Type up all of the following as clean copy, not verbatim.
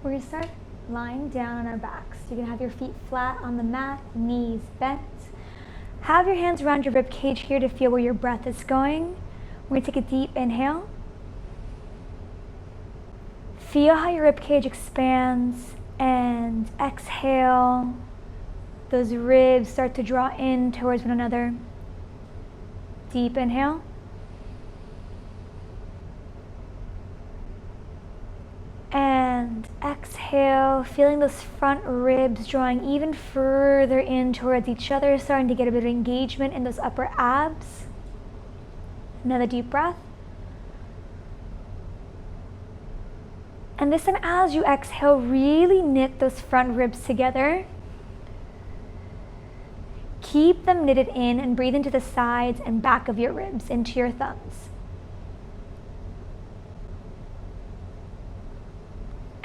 We're going to start lying down on our backs. You're going to have your feet flat on the mat, knees bent. Have your hands around your rib cage here to feel where your breath is going. We're going to take a deep inhale. Feel how your rib cage expands, and exhale. Those ribs start to draw in towards one another. Deep inhale. And exhale, feeling those front ribs drawing even further in towards each other, starting to get a bit of engagement in those upper abs. Another deep breath. And this time, as you exhale, really knit those front ribs together. Keep them knitted in and breathe into the sides and back of your ribs, into your thumbs.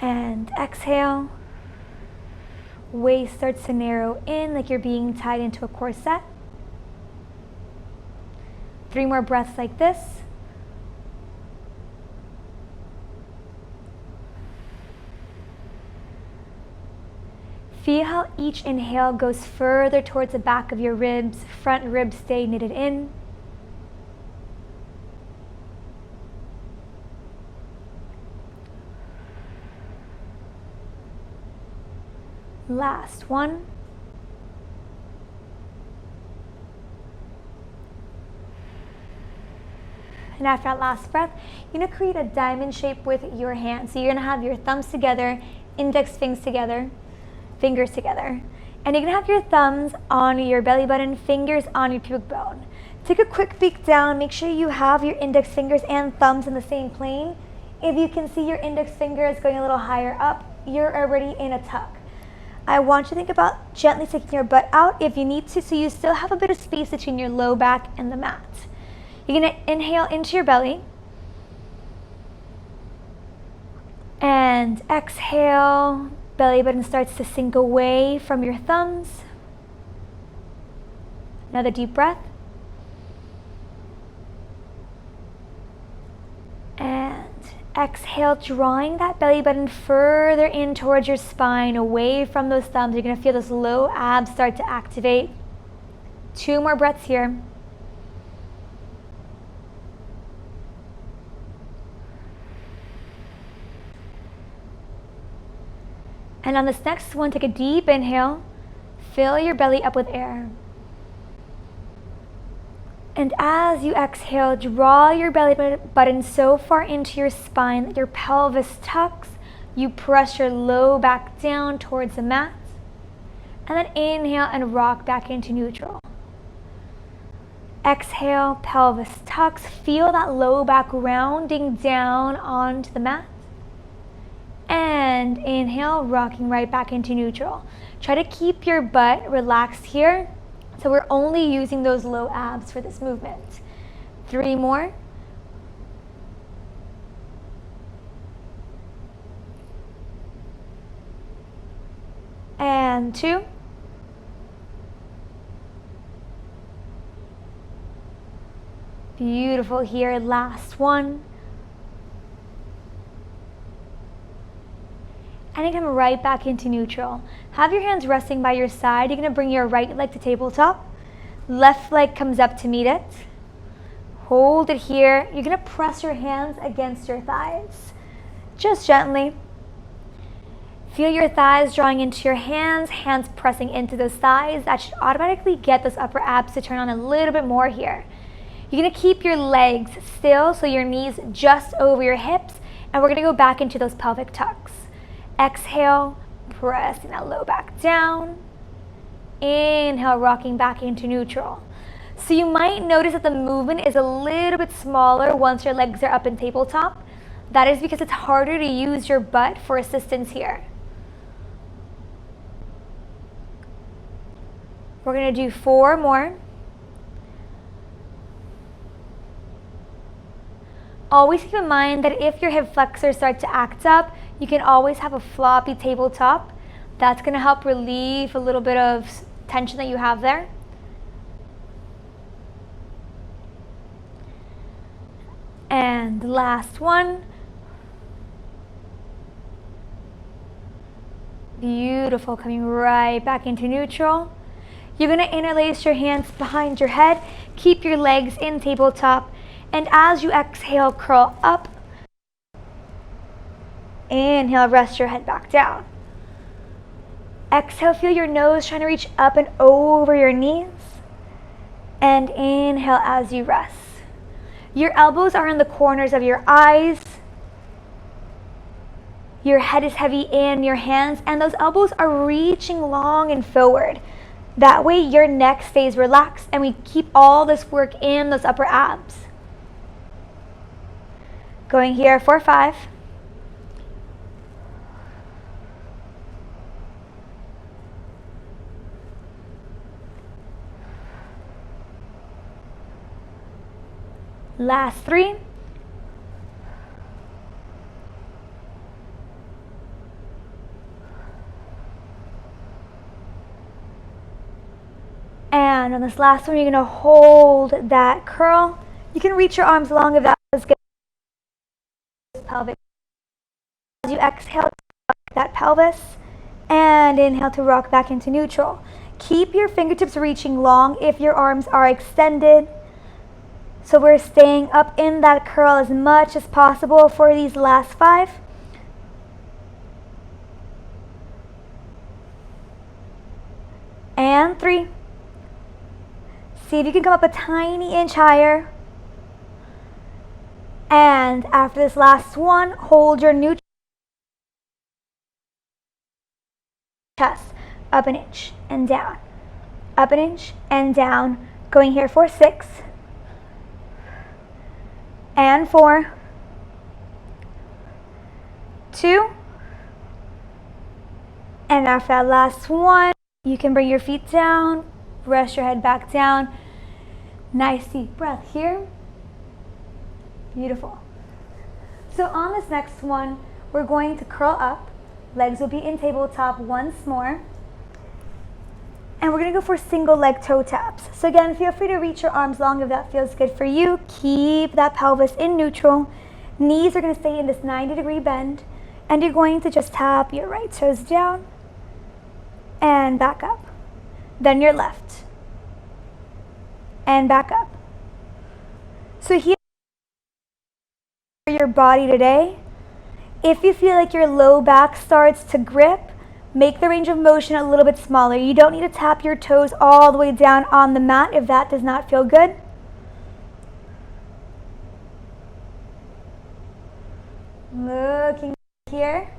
And exhale. Waist starts to narrow in like you're being tied into a corset. 3 more breaths like this. Feel how each inhale goes further towards the back of your ribs. Front ribs stay knitted in. Last one. And after that last breath, you're going to create a diamond shape with your hands. So you're going to have your thumbs together, index fingers together, and you're going to have your thumbs on your belly button, fingers on your pubic bone. Take a quick peek down. Make sure you have your index fingers and thumbs in the same plane. If you can see your index fingers going a little higher up, you're already in a tuck. I want you to think about gently taking your butt out if you need to, so you still have a bit of space between your low back and the mat. You're going to inhale into your belly. And exhale. Belly button starts to sink away from your thumbs. Another deep breath. And exhale, drawing that belly button further in towards your spine, away from those thumbs. You're going to feel those low abs start to activate. 2 more breaths here. And on this next one, take a deep inhale. Fill your belly up with air. And as you exhale, draw your belly button so far into your spine that your pelvis tucks. You press your low back down towards the mat. And then inhale and rock back into neutral. Exhale, pelvis tucks. Feel that low back rounding down onto the mat. And inhale, rocking right back into neutral. Try to keep your butt relaxed here. So we're only using those low abs for this movement. 3 more. And 2. Beautiful here. Last one. And you come right back into neutral. Have your hands resting by your side. You're going to bring your right leg to tabletop. Left leg comes up to meet it. Hold it here. You're going to press your hands against your thighs. Just gently. Feel your thighs drawing into your hands, hands pressing into those thighs. That should automatically get those upper abs to turn on a little bit more here. You're going to keep your legs still, so your knees just over your hips. And we're going to go back into those pelvic tucks. Exhale, pressing that low back down. Inhale, rocking back into neutral. So you might notice that the movement is a little bit smaller once your legs are up in tabletop. That is because it's harder to use your butt for assistance here. We're going to do 4 more. Always keep in mind that if your hip flexors start to act up, you can always have a floppy tabletop. That's going to help relieve a little bit of tension that you have there. And the last one. Beautiful, coming right back into neutral. You're going to interlace your hands behind your head, keep your legs in tabletop, and as you exhale, curl up. Inhale, rest your head back down. Exhale, feel your nose trying to reach up and over your knees. And inhale as you rest. Your elbows are in the corners of your eyes. Your head is heavy in your hands, and those elbows are reaching long and forward. That way your neck stays relaxed, and we keep all this work in those upper abs. Going here for 5. Last 3. And on this last one, you're going to hold that curl. You can reach your arms long if that was good. Pelvic. As you exhale, rock that pelvis, and inhale to rock back into neutral. Keep your fingertips reaching long if your arms are extended. So we're staying up in that curl as much as possible for these last 5. And 3. See if you can come up a tiny inch higher. And after this last one, hold your neutral chest up an inch and down, up an inch and down. Going here for 6. And 4, 2, and after that last one, you can bring your feet down, rest your head back down. Nice deep breath here. Beautiful. So on this next one, we're going to curl up. Legs will be in tabletop once more. And we're going to go for single leg toe taps. So again, feel free to reach your arms long if that feels good for you. Keep that pelvis in neutral. Knees are going to stay in this 90-degree bend. And you're going to just tap your right toes down and back up. Then your left and back up. So here your body today. If you feel like your low back starts to grip, make the range of motion a little bit smaller. You don't need to tap your toes all the way down on the mat if that does not feel good. Looking here.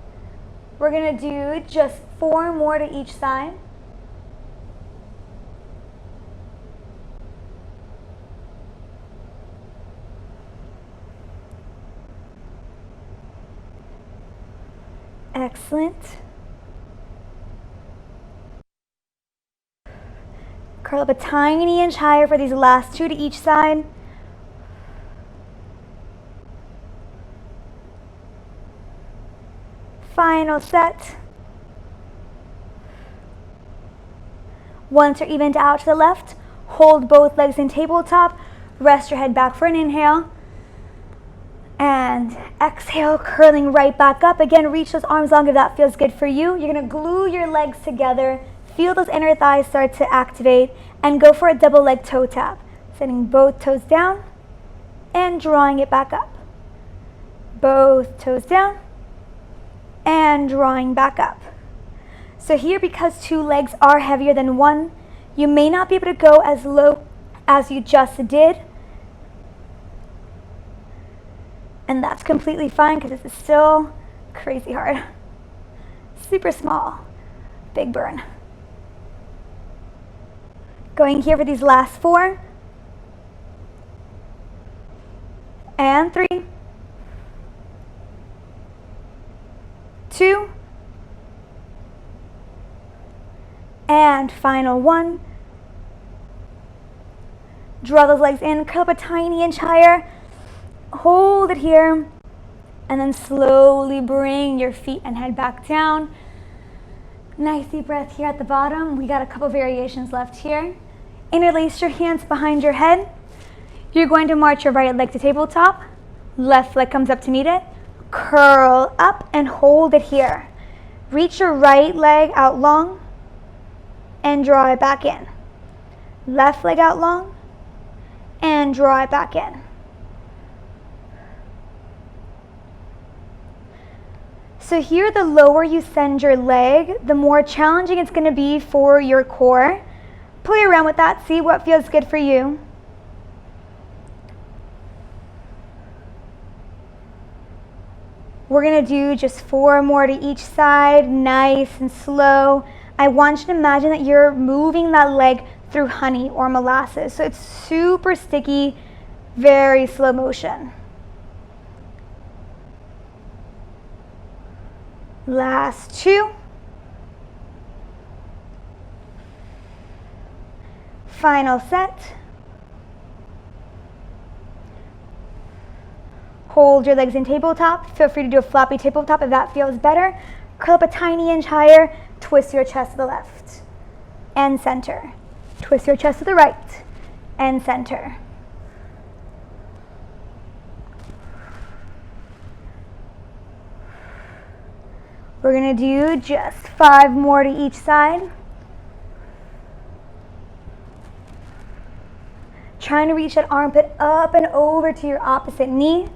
We're going to do just 4 more to each side. Excellent. Curl up a tiny inch higher for these last 2 to each side. Final set. Once you're evened out to the left, hold both legs in tabletop. Rest your head back for an inhale. And exhale, curling right back up. Again, reach those arms long if that feels good for you. You're going to glue your legs together. Feel those inner thighs start to activate and go for a double leg toe tap. Setting both toes down and drawing it back up. Both toes down and drawing back up. So here, because 2 legs are heavier than 1, you may not be able to go as low as you just did. And that's completely fine because this is still crazy hard. Super small, big burn. Going here for these last 4. And 3, 2, and final 1. Draw those legs in, curl up a tiny inch higher. Hold it here, and then slowly bring your feet and head back down. Nice deep breath here at the bottom. We got a couple variations left here. Interlace your hands behind your head. You're going to march your right leg to tabletop. Left leg comes up to meet it. Curl up and hold it here. Reach your right leg out long and draw it back in. Left leg out long and draw it back in. So here, the lower you send your leg, the more challenging it's going to be for your core. Play around with that, see what feels good for you. We're going to do just 4 more to each side, nice and slow. I want you to imagine that you're moving that leg through honey or molasses. So it's super sticky, very slow motion. Last 2. Final set. Hold your legs in tabletop. Feel free to do a floppy tabletop if that feels better. Curl up a tiny inch higher. Twist your chest to the left and center. Twist your chest to the right and center. We're going to do just 5 more to each side. Trying to reach that armpit up and over to your opposite knee,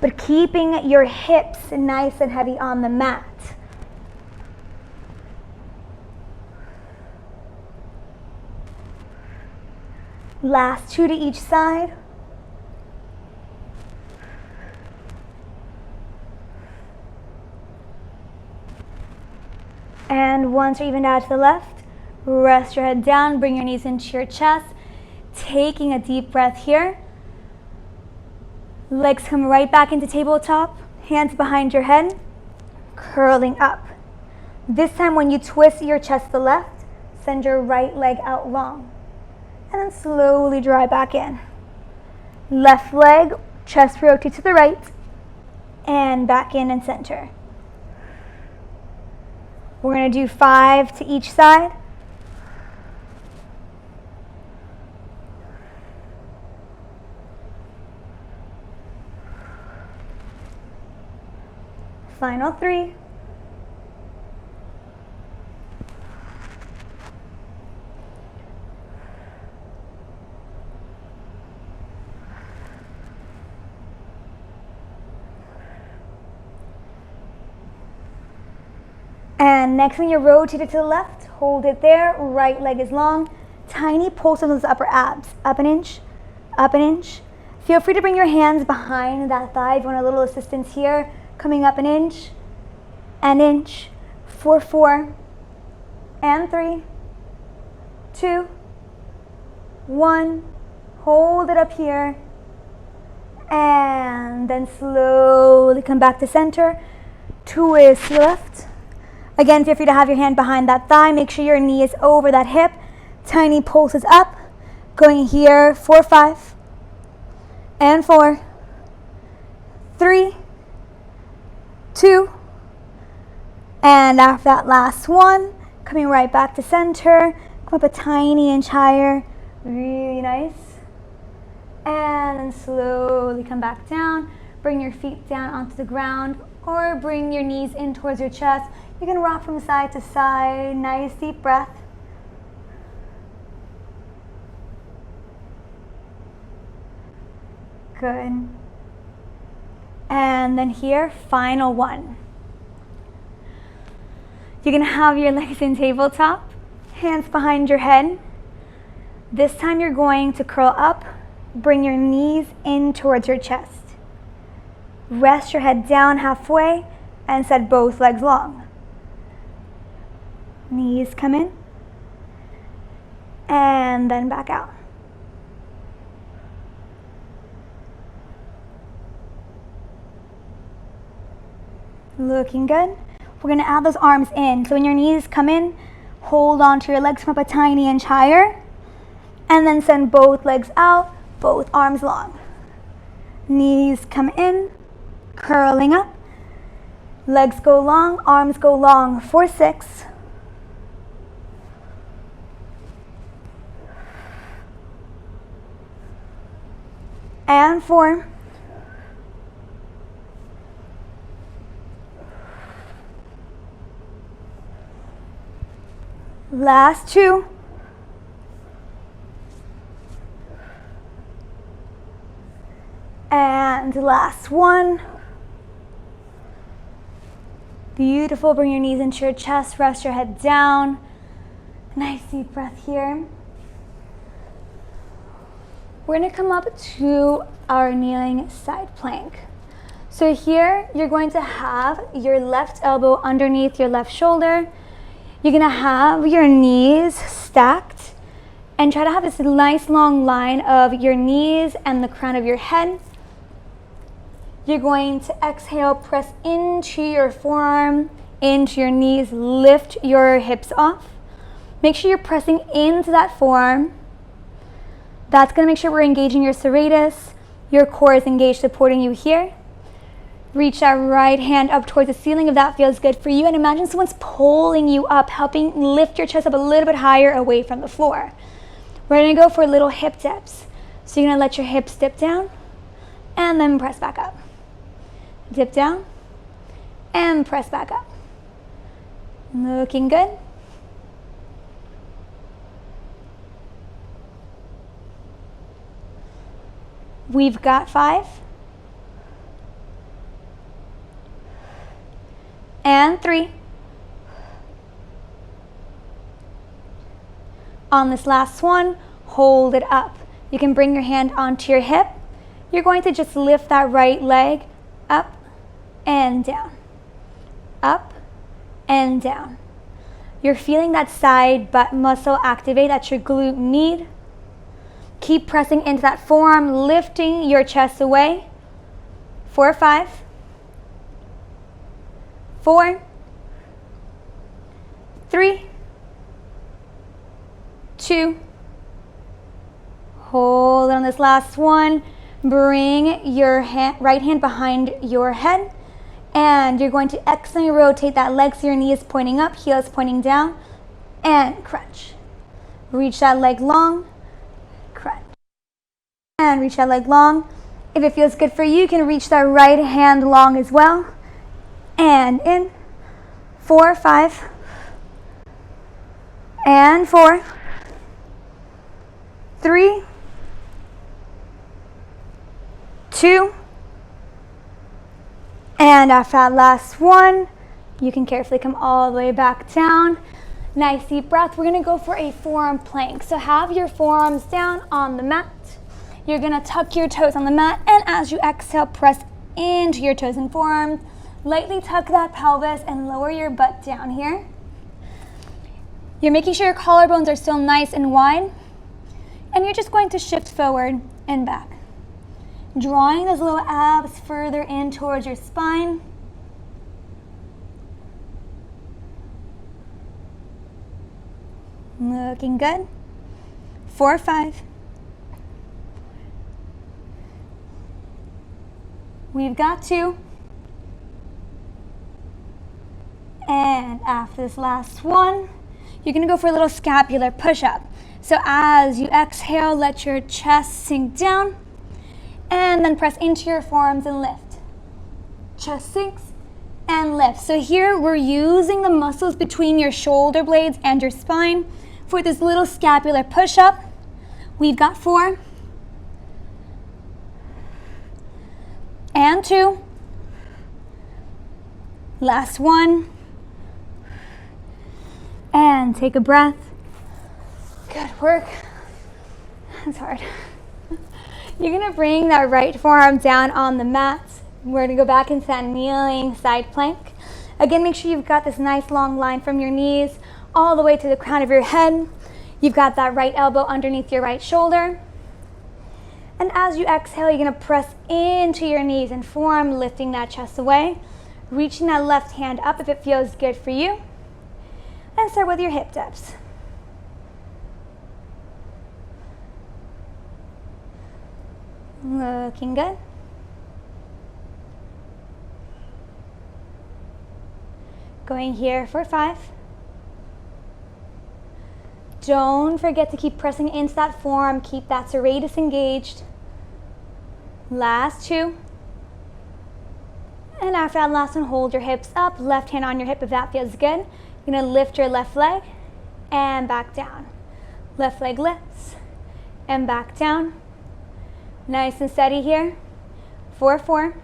but keeping your hips nice and heavy on the mat. Last 2 to each side. And once you're evened out to the left, rest your head down, bring your knees into your chest, taking a deep breath here. Legs come right back into tabletop, hands behind your head, curling up. This time when you twist your chest to the left, send your right leg out long, and then slowly draw it back in. Left leg, chest rotate to the right, and back in and center. We're going to do 5 to each side. Final 3. And next, when you rotate it to the left, hold it there. Right leg is long. Tiny pulse on those upper abs. Up an inch, up an inch. Feel free to bring your hands behind that thigh if you want a little assistance here. Coming up an inch, 4, 4, and 3, 2, 1. Hold it up here. And then slowly come back to center. Twist to the left. Again, feel free to have your hand behind that thigh. Make sure your knee is over that hip. Tiny pulses up. Going here, 4, 5, and 4, 3, 2, and after that last one, coming right back to center. Come up a tiny inch higher. Really nice. And then slowly come back down. Bring your feet down onto the ground, or bring your knees in towards your chest. You can rock from side to side. Nice deep breath. Good. And then here, final one. You're going to have your legs in tabletop, hands behind your head. This time you're going to curl up, bring your knees in towards your chest. Rest your head down halfway and set both legs long. Knees come in and then back out. Looking good. We're going to add those arms in. So when your knees come in, hold on to your legs from up a tiny inch higher, and then send both legs out, both arms long. Knees come in, curling up. Legs go long, arms go long. 4, 6. And 4. Last 2. And last 1. Beautiful. Bring your knees into your chest. Rest your head down. Nice deep breath here. We're going to come up to our kneeling side plank. So here you're going to have your left elbow underneath your left shoulder. You're going to have your knees stacked and try to have this nice long line of your knees and the crown of your head. You're going to exhale, press into your forearm, into your knees, lift your hips off. Make sure you're pressing into that forearm. That's going to make sure we're engaging your serratus. Your core is engaged, supporting you here. Reach that right hand up towards the ceiling if that feels good for you. And imagine someone's pulling you up, helping lift your chest up a little bit higher away from the floor. We're going to go for little hip dips. So you're going to let your hips dip down and then press back up. Dip down and press back up. Looking good. We've got 5. And 3. On this last one, hold it up. You can bring your hand onto your hip. You're going to just lift that right leg up and down. Up and down. You're feeling that side butt muscle activate. That's your glute med. Keep pressing into that forearm, lifting your chest away. 4, 5. 4, 3, 2. Hold on this last one. Bring your right hand behind your head. And you're going to externally rotate that leg so your knee is pointing up, heel is pointing down. And crunch. Reach that leg long. Crunch. And reach that leg long. If it feels good for you, you can reach that right hand long as well. And in. 4, 5. And 4. 3. 2. And after that last one, you can carefully come all the way back down. Nice deep breath. We're going to go for a forearm plank. So have your forearms down on the mat. You're going to tuck your toes on the mat, and as you exhale, press into your toes and forearms. Lightly tuck that pelvis and lower your butt down here. You're making sure your collarbones are still nice and wide, and you're just going to shift forward and back. Drawing those little abs further in towards your spine. Looking good. 4, 5. We've got 2. And after this last one, you're going to go for a little scapular push-up. So as you exhale, let your chest sink down. And then press into your forearms and lift. Chest sinks and lift. So here we're using the muscles between your shoulder blades and your spine for this little scapular push-up. We've got 4. And 2. Last one. And take a breath. Good work. That's hard. You're going to bring that right forearm down on the mat. We're going to go back into that kneeling side plank. Again, make sure you've got this nice long line from your knees all the way to the crown of your head. You've got that right elbow underneath your right shoulder. And as you exhale, you're going to press into your knees and forearm, lifting that chest away. Reaching that left hand up if it feels good for you. And start with your hip dips. Looking good. Going here for 5. Don't forget to keep pressing into that forearm. Keep that serratus engaged. Last 2. And after that last one, hold your hips up. Left hand on your hip if that feels good. You're going to lift your left leg and back down. Left leg lifts and back down. Nice and steady here. 4, 4,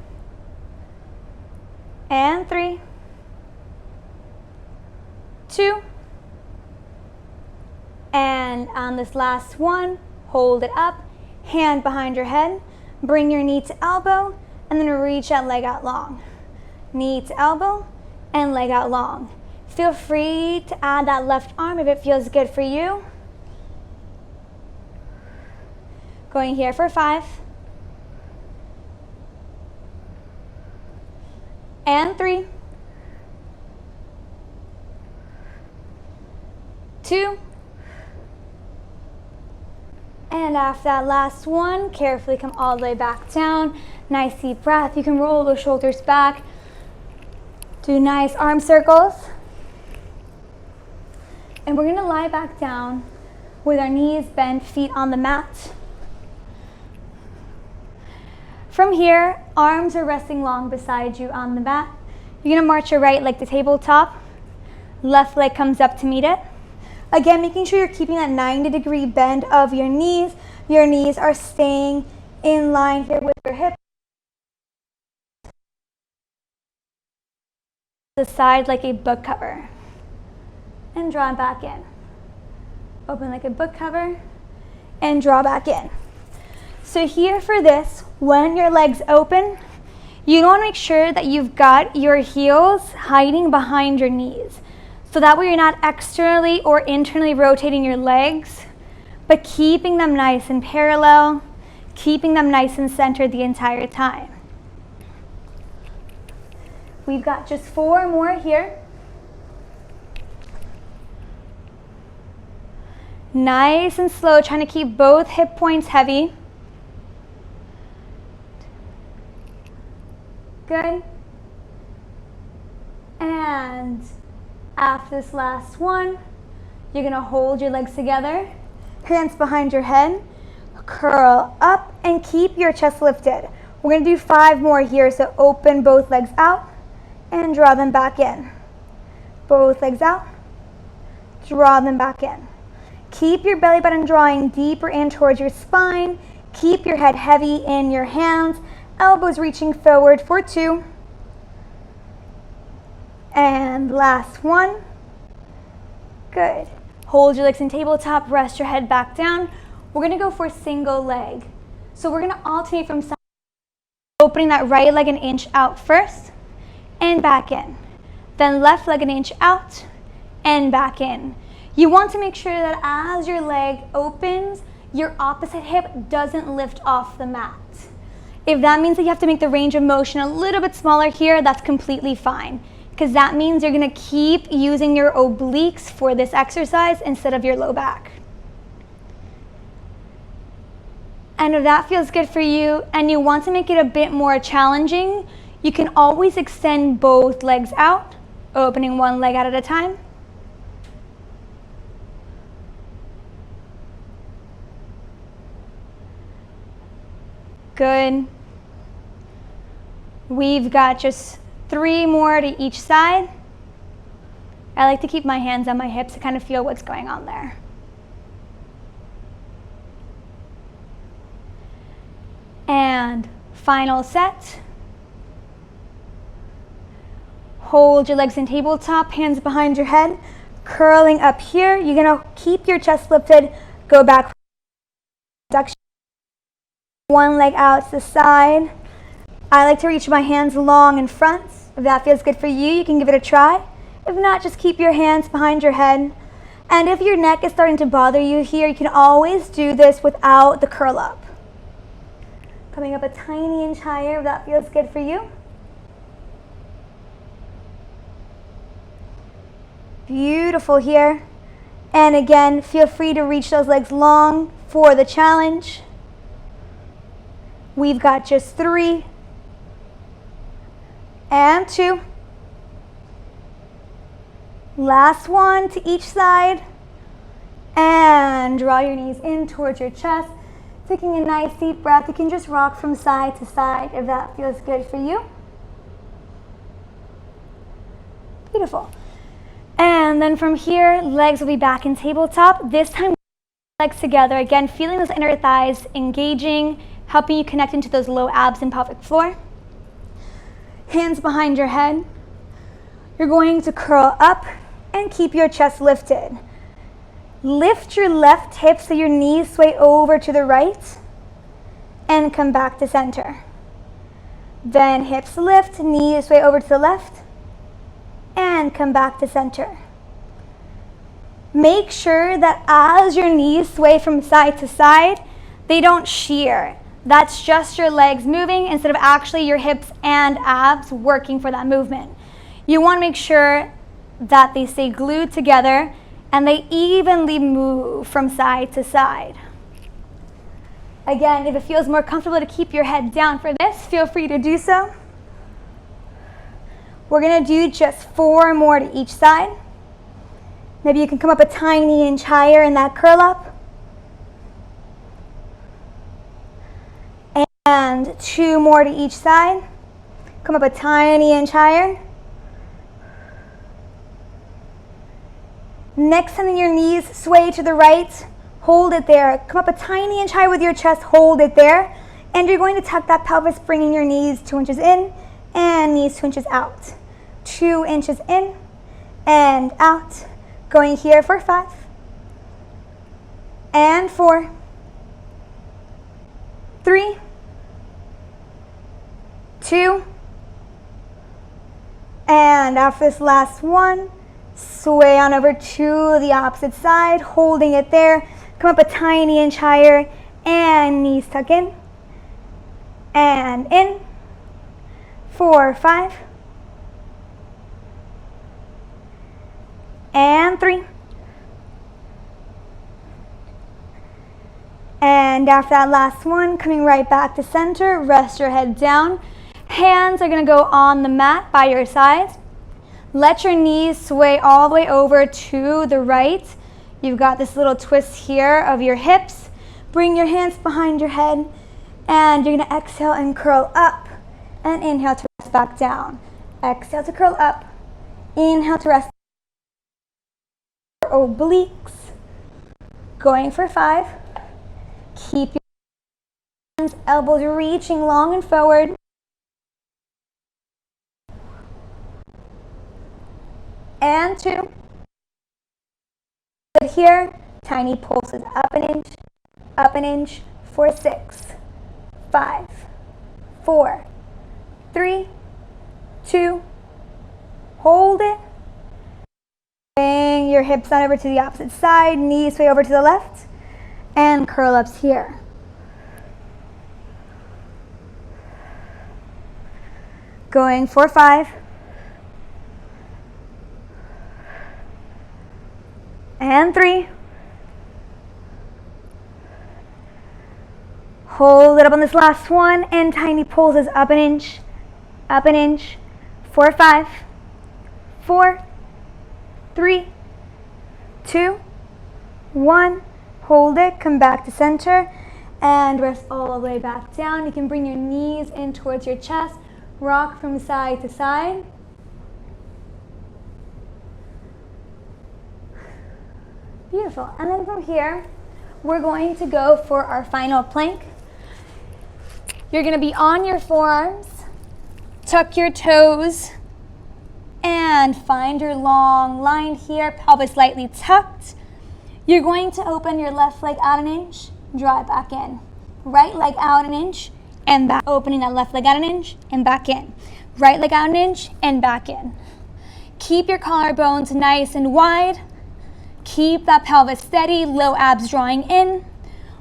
and 3, 2, and on this last one, hold it up, hand behind your head, bring your knee to elbow, and then reach that leg out long. Knee to elbow and leg out long. Feel free to add that left arm if it feels good for you. Going here for 5. And 3. 2. And after that last one, carefully come all the way back down. Nice deep breath. You can roll those shoulders back. Do nice arm circles. And we're going to lie back down with our knees bent, feet on the mat. From here, arms are resting long beside you on the mat. You're going to march your right leg to tabletop. Left leg comes up to meet it. Again, making sure you're keeping that 90-degree bend of your knees. Your knees are staying in line here with your hips. The side like a book cover. And draw back in. Open like a book cover and draw back in. So here for this, when your legs open, you want to make sure that you've got your heels hiding behind your knees. So that way you're not externally or internally rotating your legs, but keeping them nice and parallel, keeping them nice and centered the entire time. We've got just 4 more here. Nice and slow, trying to keep both hip points heavy. Good. And after this last one, you're going to hold your legs together, hands behind your head, curl up, and keep your chest lifted. We're going to do 5 more here, so open both legs out and draw them back in. Both legs out, draw them back in. Keep your belly button drawing deeper in towards your spine. Keep your head heavy in your hands, elbows reaching forward for 2. And last one. Good. Hold your legs in tabletop, rest your head back down. We're going to go for single leg. So we're going to alternate from side, opening that right leg an inch out first and back in. Then left leg an inch out and back in. You want to make sure that as your leg opens, your opposite hip doesn't lift off the mat. If that means that you have to make the range of motion a little bit smaller here, that's completely fine, because that means you're going to keep using your obliques for this exercise instead of your low back. And if that feels good for you and you want to make it a bit more challenging, you can always extend both legs out, opening one leg out at a time. Good. We've got just 3 more to each side. I like to keep my hands on my hips to kind of feel what's going on there. And final set. Hold your legs in tabletop, hands behind your head, curling up here. You're going to keep your chest lifted, go back. One leg out to the side. I like to reach my hands long in front. If that feels good for you, you can give it a try. If not, just keep your hands behind your head. And if your neck is starting to bother you here, you can always do this without the curl up. Coming up a tiny inch higher, if that feels good for you. Beautiful here. And again, feel free to reach those legs long for the challenge. We've got just 3 and 2. Last one to each side. And draw your knees in towards your chest. Taking a nice deep breath. You can just rock from side to side if that feels good for you. Beautiful. And And then from here, legs will be back in tabletop. This time, legs together. Again, feeling those inner thighs engaging, helping you connect into those low abs and pelvic floor. Hands behind your head. You're going to curl up and keep your chest lifted. Lift your left hip so your knees sway over to the right and come back to center. Then hips lift, knees sway over to the left and come back to center. Make sure that as your knees sway from side to side, they don't shear. That's just your legs moving instead of actually your hips and abs working for that movement. You want to make sure that they stay glued together and they evenly move from side to side. Again, if it feels more comfortable to keep your head down for this, feel free to do so. We're going to do just 4 more to each side. Maybe you can come up a tiny inch higher in that curl up. And 2 more to each side. Come up a tiny inch higher. Next time your knees sway to the right, hold it there. Come up a tiny inch high with your chest, hold it there. And you're going to tuck that pelvis, bringing your knees 2 inches in and knees 2 inches out. 2 inches in and out. Going here for 5 and 4, 3, 2, and after this last one, sway on over to the opposite side, holding it there. Come up a tiny inch higher and knees tuck in and in. 4, 5, and 3. And after that last one, coming right back to center, rest your head down. Hands are going to go on the mat by your sides. Let your knees sway all the way over to the right. You've got this little twist here of your hips. Bring your hands behind your head, and you're going to exhale and curl up, and inhale to rest back down. Exhale to curl up, inhale to rest. Obliques. Going for 5. Keep your hands, elbows reaching long and forward. And 2. Good here. Tiny pulses up an inch for 6, 5, 4, 3, 2. Hold it. Bring your hips on over to the opposite side, knees sway over to the left, and curl ups here. Going for 5. And 3. Hold it up on this last one, and tiny pulses up an inch, for 5, 4, 3, 2, 1. Hold it, come back to center, and rest all the way back down. You can bring your knees in towards your chest, rock from side to side. Beautiful. And then from here, we're going to go for our final plank. You're going to be on your forearms, tuck your toes, and find your long line here, pelvis slightly tucked. You're going to open your left leg out an inch, draw it back in. Right leg out an inch and back, opening that left leg out an inch and back in. Right leg out an inch and back in. Keep your collarbones nice and wide. Keep that pelvis steady, low abs drawing in.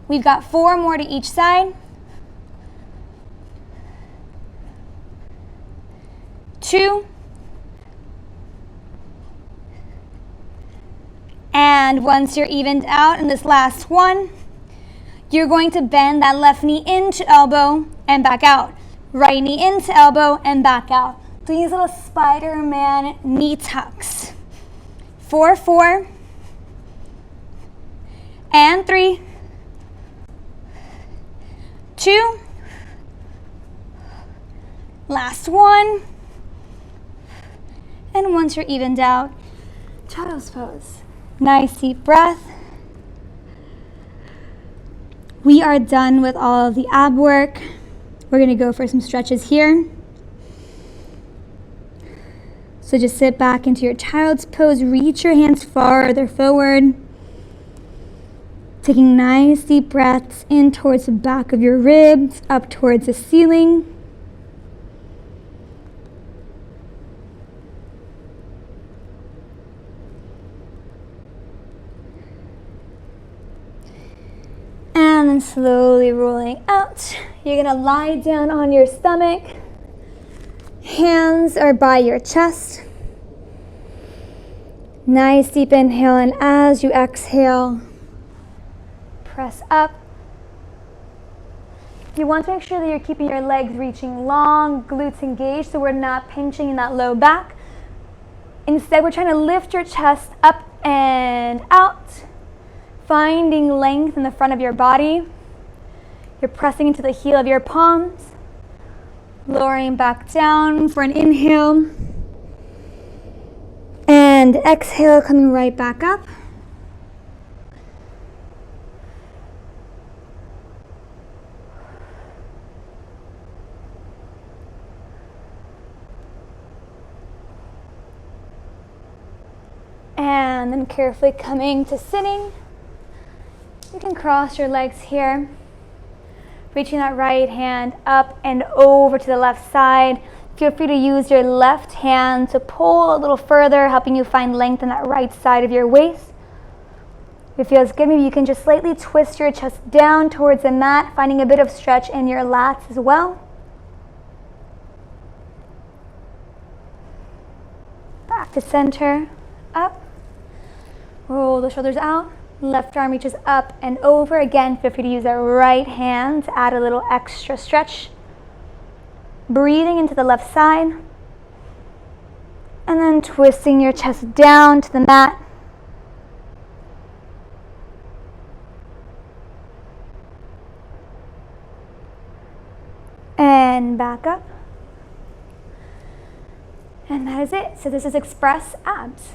We've got 4 more to each side. 2. And once you're evened out in this last one, you're going to bend that left knee into elbow and back out. Right knee into elbow and back out. Doing these little Spider-Man knee tucks. 4, 4. And 3, 2, last one, and once you're evened out, Child's pose. Nice deep breath. We are done with all of the ab work. We're going to go for some stretches here. So just sit back into your child's pose. Reach your hands farther forward. Taking nice deep breaths in towards the back of your ribs, up towards the ceiling. And then slowly rolling out. You're gonna lie down on your stomach. Hands are by your chest. Nice deep inhale, and as you exhale, press up. You want to make sure that you're keeping your legs reaching long, glutes engaged, so we're not pinching in that low back. Instead, we're trying to lift your chest up and out, finding length in the front of your body. You're pressing into the heel of your palms, lowering back down for an inhale, and exhale, coming right back up. And then carefully coming to sitting. You can cross your legs here, reaching that right hand up and over to the left side. Feel free to use your left hand to pull a little further, helping you find length on that right side of your waist. If it feels good, maybe you can just slightly twist your chest down towards the mat, finding a bit of stretch in your lats as well. Back to center, up. Roll the shoulders out. Left arm reaches up and over. Again, feel free to use that right hand to add a little extra stretch. Breathing into the left side. And then twisting your chest down to the mat. And back up. And that is it. So this is express abs.